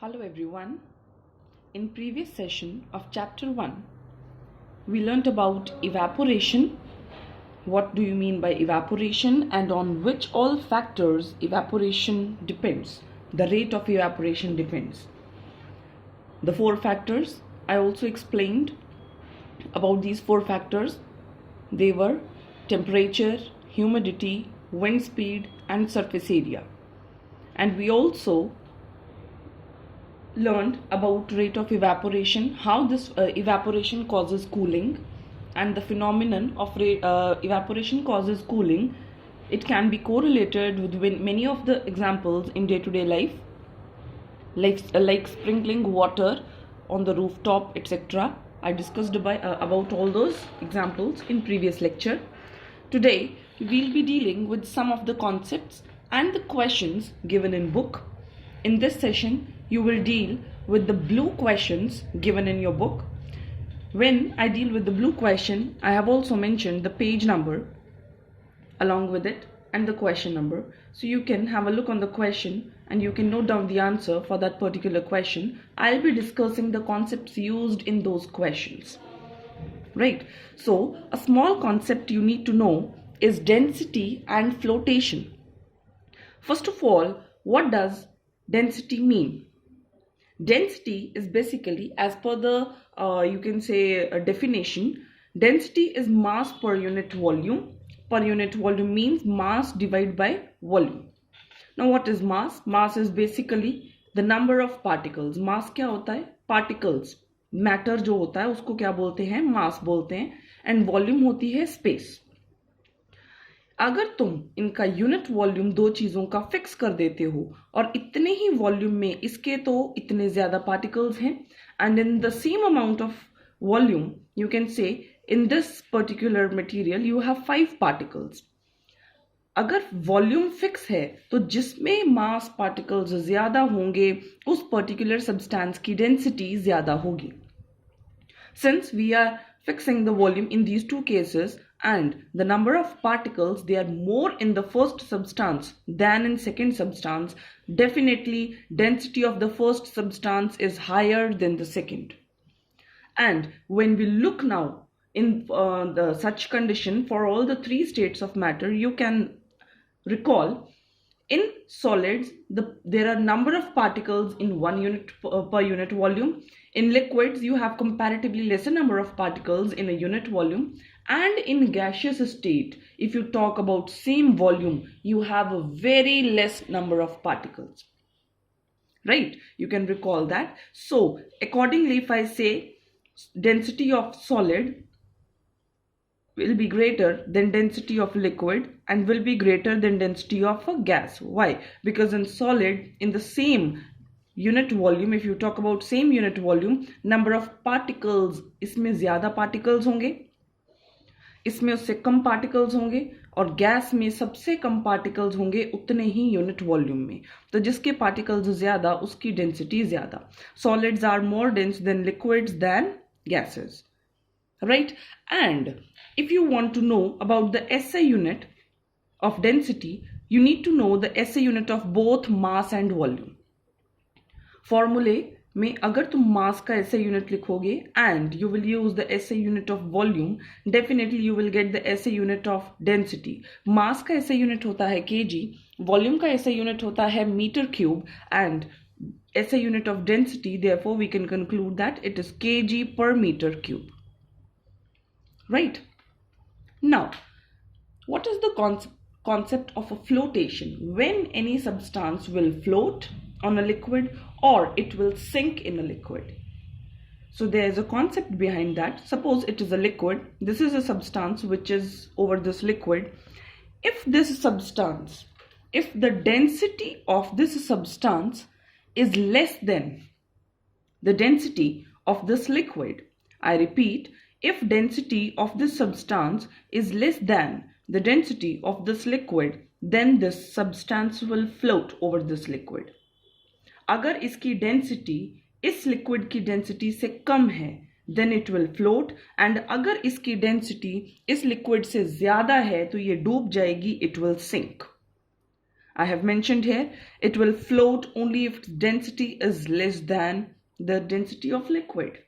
Hello everyone. In previous session of chapter 1, we learnt about evaporation. What do you mean by evaporation and on which all factors evaporation depends? The rate of evaporation depends. The 4 factors I also explained about these 4 factors. They were temperature, humidity, wind speed and surface area. And we also learned about rate of evaporation, how this evaporation causes cooling, and the phenomenon of evaporation causes cooling. It can be correlated with many of the examples in day-to-day life, like sprinkling water on the rooftop, etc. I discussed about all those examples in previous lecture. Today we'll be dealing with some of the concepts and the questions given in book. In this session you will deal with the blue questions given in your book. When I deal with the blue question, I have also mentioned the page number along with it and the question number, so you can have a look on the question and you can note down the answer for that particular question. I'll be discussing the concepts used in those questions. Right, so a small concept you need to know is density and flotation. First of all, what does density mean? Density is basically, as per the you can say definition, density is mass per unit volume. Per unit volume means mass divided by volume. Now what is mass? Mass is basically the number of particles. Mass क्या होता है? Particles. Matter जो होता है उसको क्या बोलते हैं? Mass बोलते हैं. And volume होती है space. अगर तुम इनका यूनिट वॉल्यूम दो चीजों का फिक्स कर देते हो और इतने ही वॉल्यूम में इसके तो इतने ज्यादा पार्टिकल्स हैं, and in the same amount of volume you can से in this particular material you have 5 particles. अगर वॉल्यूम फिक्स है तो जिसमें मास पार्टिकल्स ज्यादा होंगे उस पर्टिकुलर सब्सटेंस की डेंसिटी ज्यादा होगी. Since we are fixing the volume in these two cases and the number of particles, they are more in the first substance than in second substance, definitely density of the first substance is higher than the second. And when we look now in such condition for all the 3 states of matter, you can recall in solids there are number of particles in 1 unit per unit volume. In liquids you have comparatively lesser number of particles in a unit volume, and in gaseous state if you talk about same volume you have a very less number of particles. Right, you can recall that. So accordingly, if I say density of solid will be greater than density of liquid and will be greater than density of a gas. Why? Because in solid, in the same unit volume, if you talk about same unit volume, number of particles, इसमें ज़्यादा particles होंगे, इसमें उससे कम particles होंगे, और gas में सबसे कम particles होंगे उतने ही unit volume में. तो जिसके particles ज़्यादा उसकी density ज़्यादा. Solids are more dense than liquids than gases. Right? And if you want to know about the SI unit of density, you need to know the SI unit of both mass and volume. Formulae में अगर तुम mass का SI unit लिखोगे and you will use the SI unit of volume, definitely you will get the SI unit of density. Mass का SI unit होता है kg, volume का SI unit होता है meter cube, and SI unit of density, therefore we can conclude that it is kg per meter cube. Right? Now, what is the concept of a flotation? When any substance will float on a liquid or it will sink in a liquid. So there is a concept behind that. Suppose it is a liquid. This is a substance which is over this liquid. If the density of this substance is less than the density of this liquid, I repeat, if density of this substance is less than the density of this liquid, then this substance will float over this liquid. अगर इसकी density इस liquid की density से कम है, then it will float, and अगर इसकी density इस liquid से ज़्यादा है तो ये डूब जाएगी, it will sink. I have mentioned here, it will float only if its density is less than the density of liquid.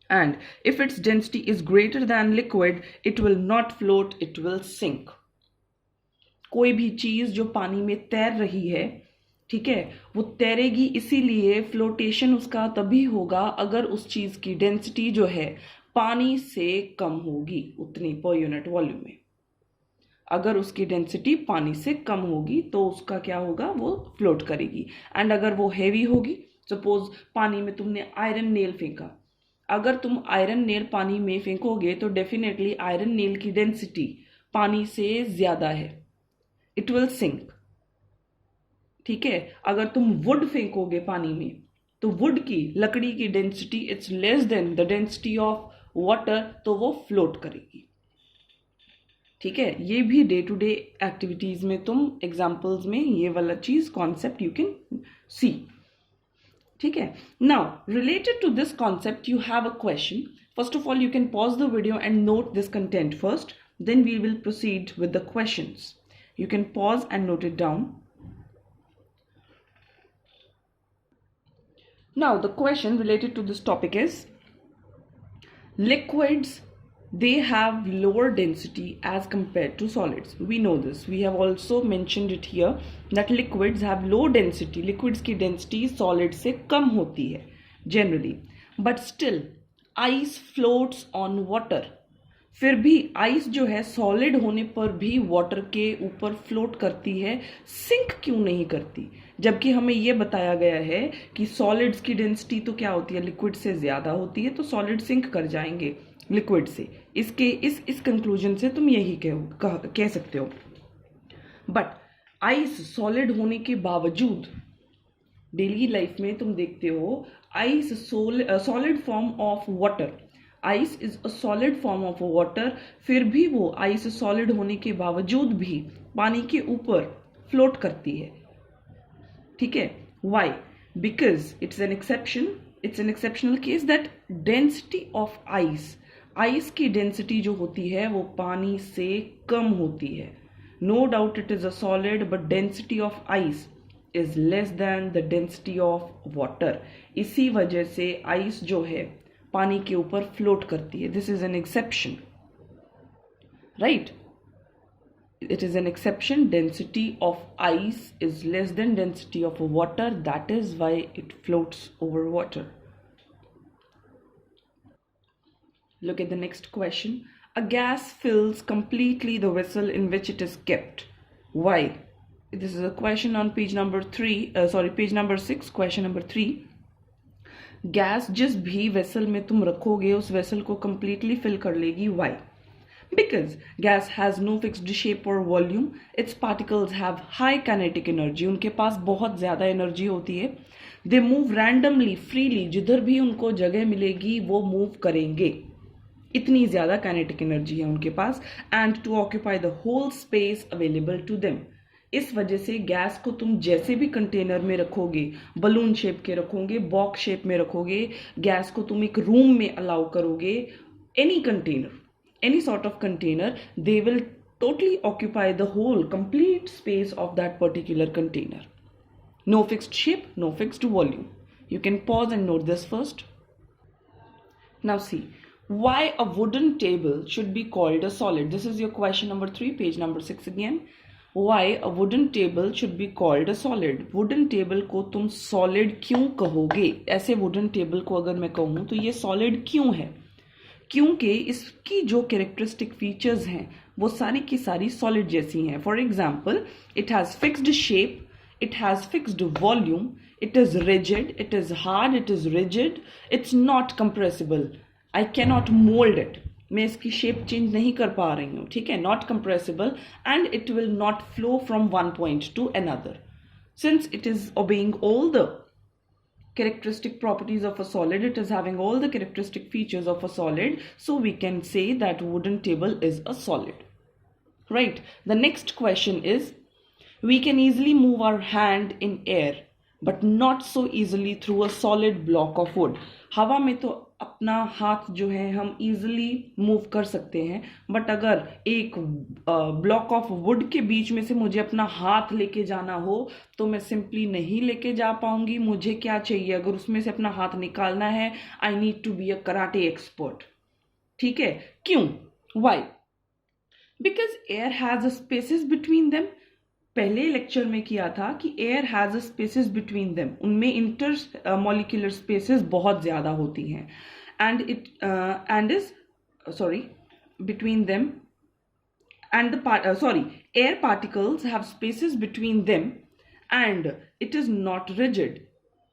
And if its density is greater than liquid, it will not float, it will sink. कोई भी चीज जो पानी में तैर रही है, ठीक है, वो तैरेगी, इसीलिए फ्लोटेशन उसका तभी होगा अगर उस चीज की डेंसिटी जो है पानी से कम होगी उतनी पर यूनिट वॉल्यूम में। अगर उसकी डेंसिटी पानी से कम होगी तो उसका क्या होगा, वो फ्लोट करेगी। एंड अगर वो हैवी होगी, सपोज पानी में तुमने आयरन नेल फेंका, अगर तुम आयरन नेल पानी में फेंकोगे तो डेफिनेटली आयरन नेल की डेंसिटी पानी से ज्यादा है, इट विल सिंक। ठीक है, अगर तुम वुड फेंकोगे पानी में तो वुड की, लकड़ी की density it's less than the density of water, तो वो फ्लोट करेगी। ठीक है, ये भी डे टू डे एक्टिविटीज में तुम एग्जाम्पल्स में ये वाला चीज कॉन्सेप्ट यू कैन सी। ठीक है, now related to this concept you have a question. First of all you can pause the video and note this content first, then we will proceed with the questions. You can pause and note it down. Now the question related to this topic is, liquids, they have lower density as compared to solids. We know this, we have also mentioned it here that liquids have low density. Liquids की density solid से कम होती है generally, but still ice floats on water. फिर भी ice जो है solid होने पर भी वाटर के ऊपर फ्लोट करती है, सिंक क्यों नहीं करती? जबकि हमें यह बताया गया है कि सॉलिड्स की डेंसिटी तो क्या होती है, लिक्विड से ज्यादा होती है, तो सॉलिड सिंक कर जाएंगे लिक्विड से। इसके इस कंक्लूजन से तुम यही कह सकते हो। बट आइस सॉलिड होने के बावजूद डेली लाइफ में तुम देखते हो ice solid form of water, ice is a solid form of water, फिर भी वो आइस सॉलिड होने के बावजूद भी पानी के ऊपर फ्लोट करती है। ठीक है, why? Because it's an exceptional case that density of ice की डेंसिटी जो होती है वो पानी से कम होती है। No doubt it is a solid, but density of ice is less than the density of water. इसी वजह से आइस जो है पानी के ऊपर फ्लोट करती है। This is an exception, right? It is an exception. Density of ice is less then density of water, that is why it floats over water. Look at the next question. A gas fills completely the vessel in which it is kept. Why? This is a question on page number 6, question number 3. Gas जिस भी vessel में तुम रखोगे उस vessel को completely fill कर लेगी। Why? Because gas has no fixed shape और volume, its particles have high kinetic energy, उनके पास बहुत ज्यादा एनर्जी होती है। दे मूव रैंडमली फ्रीली, जिधर भी उनको जगह मिलेगी वो मूव करेंगे, इतनी ज्यादा काइनेटिक एनर्जी है उनके पास। And to occupy the whole space available to them. इस वजह से गैस को तुम जैसे भी कंटेनर में रखोगे, बलून शेप के रखोगे, बॉक्स शेप में रखोगे, गैस को तुम एक रूम में अलाउ करोगे, any container, any sort of container, they will totally occupy the whole complete space of that particular container. No fixed shape, no fixed volume. You can pause and note this first. Now see, why a wooden table should be called a solid. This is your question number 3, page number 6 again. Why a wooden table should be called a solid. Wooden table को तुम solid क्यों कहोगे? ऐसे wooden table को अगर मैं कहूँ तो ये solid क्यों है? क्योंकि इसकी जो characteristic features हैं वो सारी की सारी solid जैसी हैं. For example, it has fixed shape, it has fixed volume, it is rigid, it is hard, it is rigid, it's not compressible. I cannot mold it. मैं इसकी शेप चेंज नहीं कर पा रही हूँ, ठीक है, not compressible, and it will not flow from one point two another. Since it is obeying all the characteristic properties of a solid, it is having all the characteristic features of a solid, so we can say that wooden table is a solid, right? The next question is, we can easily move our hand in air but not so easily through a solid block of wood. हवा में तो अपना हाथ जो है हम easily move कर सकते हैं, बट अगर एक ब्लॉक ऑफ वुड के बीच में से मुझे अपना हाथ लेके जाना हो तो मैं सिंपली नहीं लेके जा पाऊंगी। मुझे क्या चाहिए, अगर उसमें से अपना हाथ निकालना है, I need to be a karate expert. ठीक है, क्यों, why? Because air has spaces between them. पहले लेक्चर में किया था कि air has spaces between them, उनमें इंटर मॉलिक्यूलर स्पेसेस बहुत ज्यादा होती हैं, and is sorry between them and air particles have spaces between them and it is not rigid.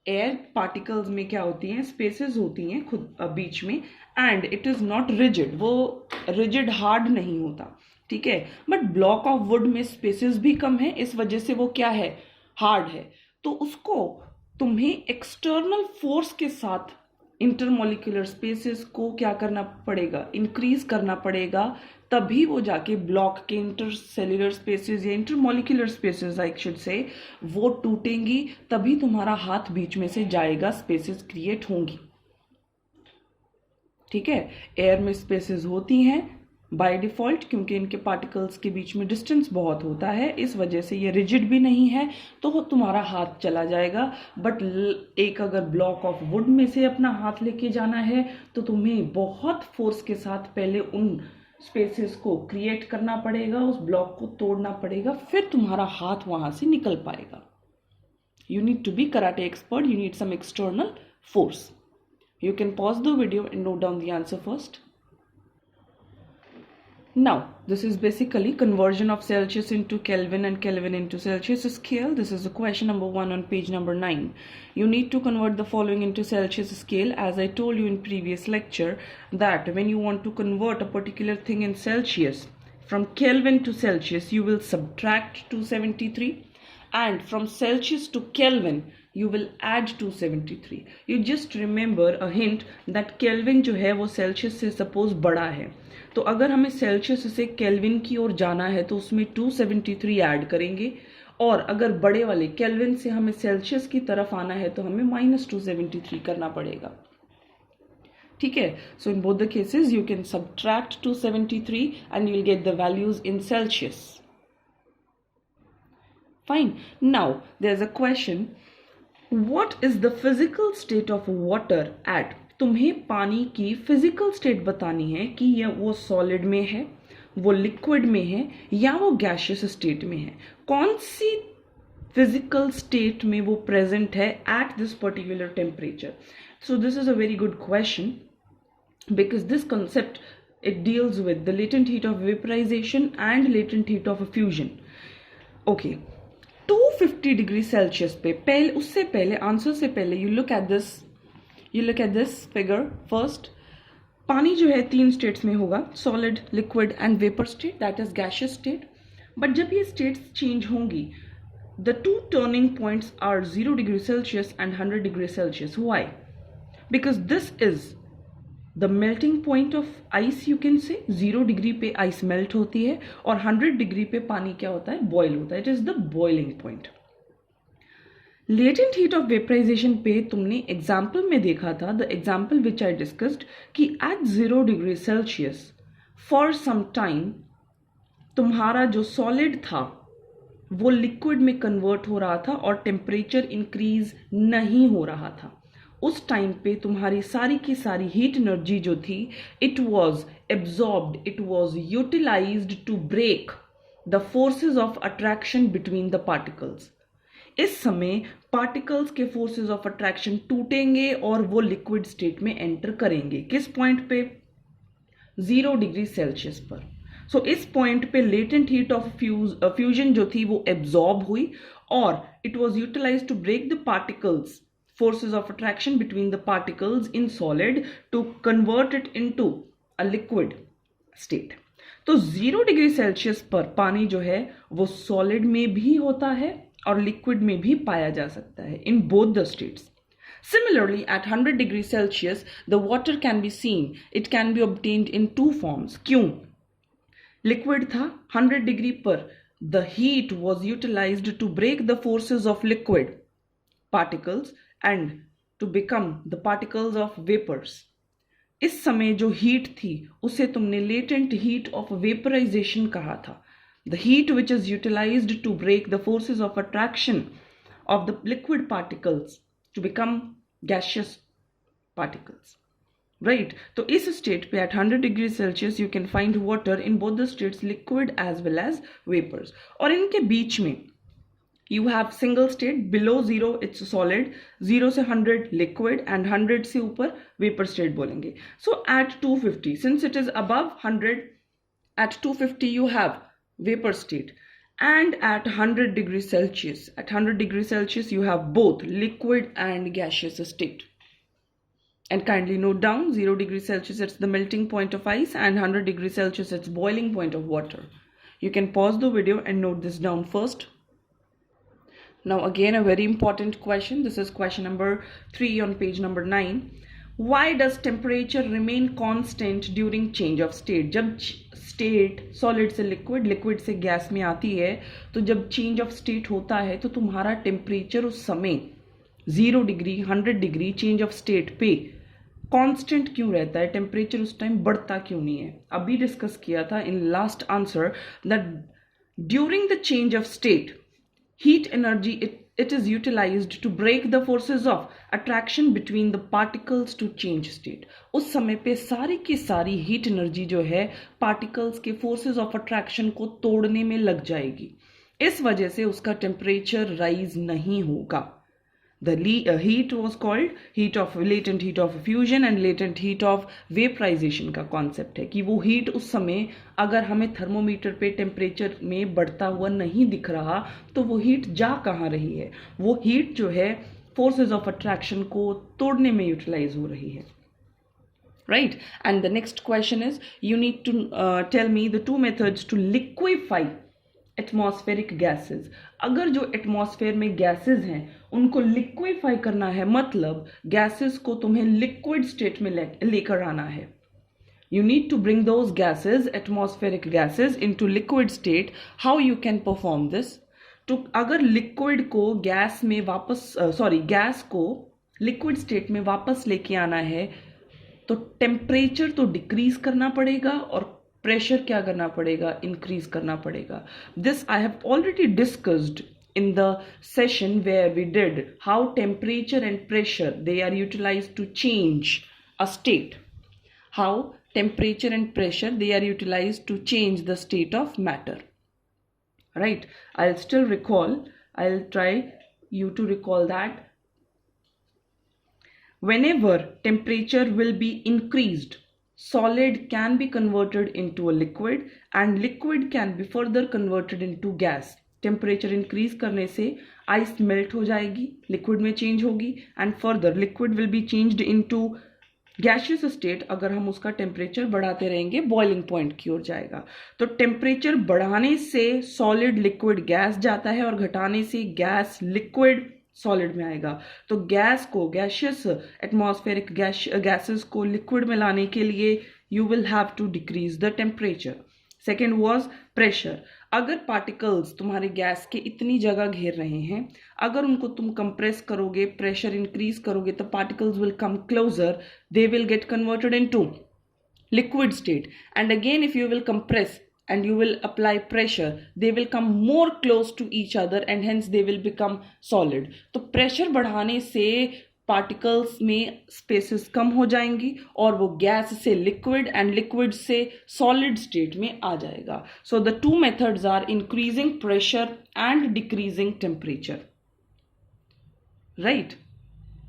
Air particles में क्या होती हैं, स्पेसेस होती हैं खुद बीच में, and it is not rigid, वो रिजिड हार्ड नहीं होता। ठीक है, बट ब्लॉक ऑफ वुड में स्पेसेस भी कम है, इस वजह से वो क्या है, हार्ड है। तो उसको तुम्हें एक्सटर्नल फोर्स के साथ इंटरमोलिकुलर स्पेसेस को क्या करना पड़ेगा, इंक्रीज करना पड़ेगा, तभी वो जाके ब्लॉक के इंटरसेल्युलर स्पेसेस या intermolecular spaces I should say वो टूटेंगी, तभी तुम्हारा हाथ बीच में से जाएगा, स्पेसेस क्रिएट होंगी। ठीक है, एयर में स्पेसेस होती हैं बाय डिफॉल्ट, क्योंकि इनके पार्टिकल्स के बीच में डिस्टेंस बहुत होता है, इस वजह से ये रिजिड भी नहीं है, तो तुम्हारा हाथ चला जाएगा। बट एक अगर ब्लॉक ऑफ वुड में से अपना हाथ लेके जाना है तो तुम्हें बहुत फोर्स के साथ पहले उन स्पेसेस को क्रिएट करना पड़ेगा, उस ब्लॉक को तोड़ना पड़ेगा, फिर तुम्हारा हाथ वहां से निकल पाएगा। You need to be karate expert, you need some external force. You can pause the video and note down the answer first. Now, this is basically conversion of Celsius into Kelvin and Kelvin into Celsius scale. This is the question number 1 on page number 9. You need to convert the following into Celsius scale. As I told you in previous lecture, that when you want to convert a particular thing in Celsius, from Kelvin to Celsius, you will subtract 273. And from Celsius to Kelvin you will add 273. You just remember a hint that Kelvin जो है वो Celsius से suppose बड़ा है, तो अगर हमें Celsius से Kelvin की ओर जाना है तो उसमें 273 ऐड करेंगे, और अगर बड़े वाले Kelvin से हमें Celsius की तरफ आना है तो हमें -273 करना पड़ेगा। ठीक है, so in both the cases you can subtract 273 and you'll get the values in Celsius. Fine. Now there's a question, what is the physical state of water at? तुम्हें पानी की फिजिकल स्टेट बतानी है कि ये वो सॉलिड में है, वो लिक्विड में है, या वो गैशियस स्टेट में है। कौन सी फिजिकल स्टेट में वो प्रेजेंट है at this particular temperature? So this is a very good question, because this concept, it deals with the latent heat of vaporization and latent heat of fusion. Okay, 250 degree celsius पे पहले, उससे पहले answer से पहले you look at this figure first. पानी जो है 3 states में होगा, solid, liquid and vapour state, that is gaseous state. But जब ये स्टेट्स चेंज होंगी, the 2 turning points are 0 degree celsius and 100 degree celsius. Why? Because this is the melting point of ice, you can say 0 degree पे ice melt होती है और 100 degree पे पानी क्या होता है, बॉयल होता है। It is the boiling point. Latent heat of vaporisation पे तुमने एग्जाम्पल में देखा था, the example which I discussed, कि at 0 degree Celsius for some time तुम्हारा जो सॉलिड था वो लिक्विड में कन्वर्ट हो रहा था और टेम्परेचर इंक्रीज नहीं हो रहा था। उस टाइम पे तुम्हारी सारी की सारी हीट एनर्जी जो थी, it was absorbed, it was utilised to break the forces of attraction between the particles. इस समय पार्टिकल्स के फोर्सेज ऑफ अट्रैक्शन टूटेंगे और वो लिक्विड स्टेट में एंटर करेंगे। किस पॉइंट पे? 0 डिग्री सेल्सियस पर। सो इस पॉइंट पे लेटेंट हीट ऑफ फ्यूजन जो थी वो एब्जॉर्ब हुई और it was utilised to break the particles, forces of attraction between the particles in solid, to convert it into a liquid state. तो 0 डिग्री सेल्सियस पर पानी जो है वो सॉलिड में भी होता है और लिक्विड में भी पाया जा सकता है, in both the states. Similarly, at 100 degree Celsius, the water can be seen. It can be obtained in 2 forms. क्यों? लिक्विड था, 100 डिग्री पर the heat was utilized to break the forces of liquid particles and to become the particles of vapors. इस समय जो heat थी उसे तुमने latent heat of vaporisation कहा था. The heat which is utilised to break the forces of attraction of the liquid particles to become gaseous particles, right? तो इस state पे at 100 degrees Celsius you can find water in both the states, liquid as well as vapors. और इनके बीच में you have single state, below 0 it's solid, 0 से 100 liquid and 100 से ऊपर vapor state बोलेंगे. So at 250, since it is above 100, at 250 you have vapor state. And at 100 degrees Celsius, at 100 degrees Celsius, you have both liquid and gaseous state. And kindly note down, 0 degrees Celsius, it's the melting point of ice, and 100 degrees Celsius, it's boiling point of water. You can pause the video and note this down first. Now again, a very important question. This is question number 3 on page number 9. Why does temperature remain constant during change of state? जब state solid से liquid, liquid से gas में आती है, तो जब change of state होता है तो तुम्हारा टेम्परेचर उस समय 0 degree 100 degree change of state पे कांस्टेंट क्यों रहता है? टेम्परेचर उस टाइम बढ़ता क्यों नहीं है? अभी डिस्कस किया था in last answer that during the change of state heat energy it is utilized to break the forces of attraction between the particles to change state. उस समय पे सारी की सारी हीट एनर्जी जो है पार्टिकल्स के फोर्सेस ऑफ अट्रैक्शन को तोड़ने में लग जाएगी. इस वजह से उसका टेम्परेचर राइज नहीं होगा. The heat was called heat of latent heat of fusion and latent heat of vaporization का कॉन्सेप्ट है कि वो हीट उस समय अगर हमें थर्मोमीटर पे टेम्परेचर में बढ़ता हुआ नहीं दिख रहा तो वो हीट जा कहाँ रही है? वो हीट जो है फोर्सेस ऑफ अट्रैक्शन को तोड़ने में यूटिलाइज हो रही है. Right? And the next question is, you need to tell me the two methods to liquefy atmospheric gases. अगर जो एटमॉस्फेयर में गैसेस हैं उनको लिक्विफाई करना है, मतलब गैसेस को तुम्हें लिक्विड स्टेट में लेकर आना है. You need to bring those gases, atmospheric gases, into liquid state. How you can perform this? तो अगर लिक्विड को गैस में वापस गैस को लिक्विड स्टेट में वापस लेके आना है तो टेम्परेचर तो डिक्रीज करना पड़ेगा और प्रेशर क्या करना पड़ेगा? इंक्रीज करना पड़ेगा. This I have already discussed in the session where we did how temperature and pressure they are utilized to change a state. How temperature and pressure they are utilized to change the state of matter. Right? I'll still recall. I'll try you to recall that. Whenever temperature will be increased, solid can be converted into a liquid and liquid can be further converted into gas. Temperature increase करने से ice melt हो जाएगी, liquid में change होगी and further liquid will be changed into gaseous state. अगर हम उसका temperature बढ़ाते रहेंगे बॉइलिंग पॉइंट की ओर जाएगा. तो टेम्परेचर बढ़ाने से सॉलिड लिक्विड गैस जाता है और घटाने से गैस लिक्विड सॉलिड में आएगा. तो गैस को गैसियस एटमॉस्फेरिक गैसेस को लिक्विड में लाने के लिए you will have to decrease the temperature. Second was pressure. अगर पार्टिकल्स तुम्हारे गैस के इतनी जगह घेर रहे हैं, अगर उनको तुम कंप्रेस करोगे, प्रेशर इंक्रीज करोगे तो particles will come closer, they will get converted into liquid state. And again if you will compress and you will apply pressure, they will come more close to each other and hence they will become solid. तो pressure बढ़ाने से particles में spaces कम हो जाएंगी और वो gas से liquid and liquid से सॉलिड स्टेट में आ जाएगा. So the two methods are increasing pressure and decreasing temperature. Right?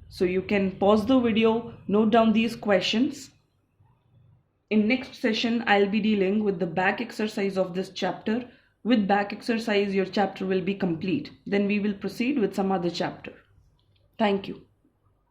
So you can pause the video, note down these questions. In next session, I'll be dealing with the back exercise of this chapter. With back exercise, your chapter will be complete. Then we will proceed with some other chapter. Thank you.